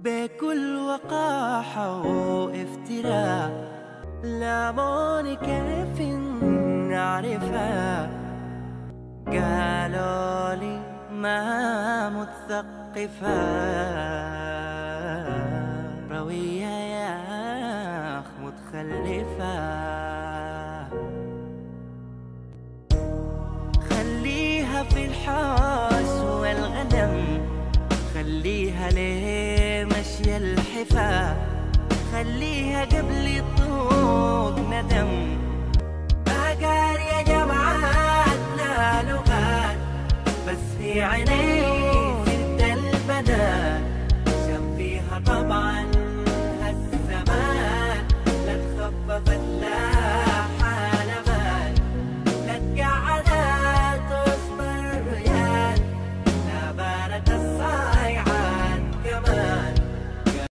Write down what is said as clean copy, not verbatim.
بكل وقاحة وافتراء، لاموني كيف نعرفها. قالوا لي ما متثقفة، روية يا أخ متخلفة. خليها في الحوس والغنم، خليها ليه مشي الحفا، خليها قبل طوق ندم. باقار يا جماعات لا لغات، بس في عيني سد البنات، شاف فيها طبع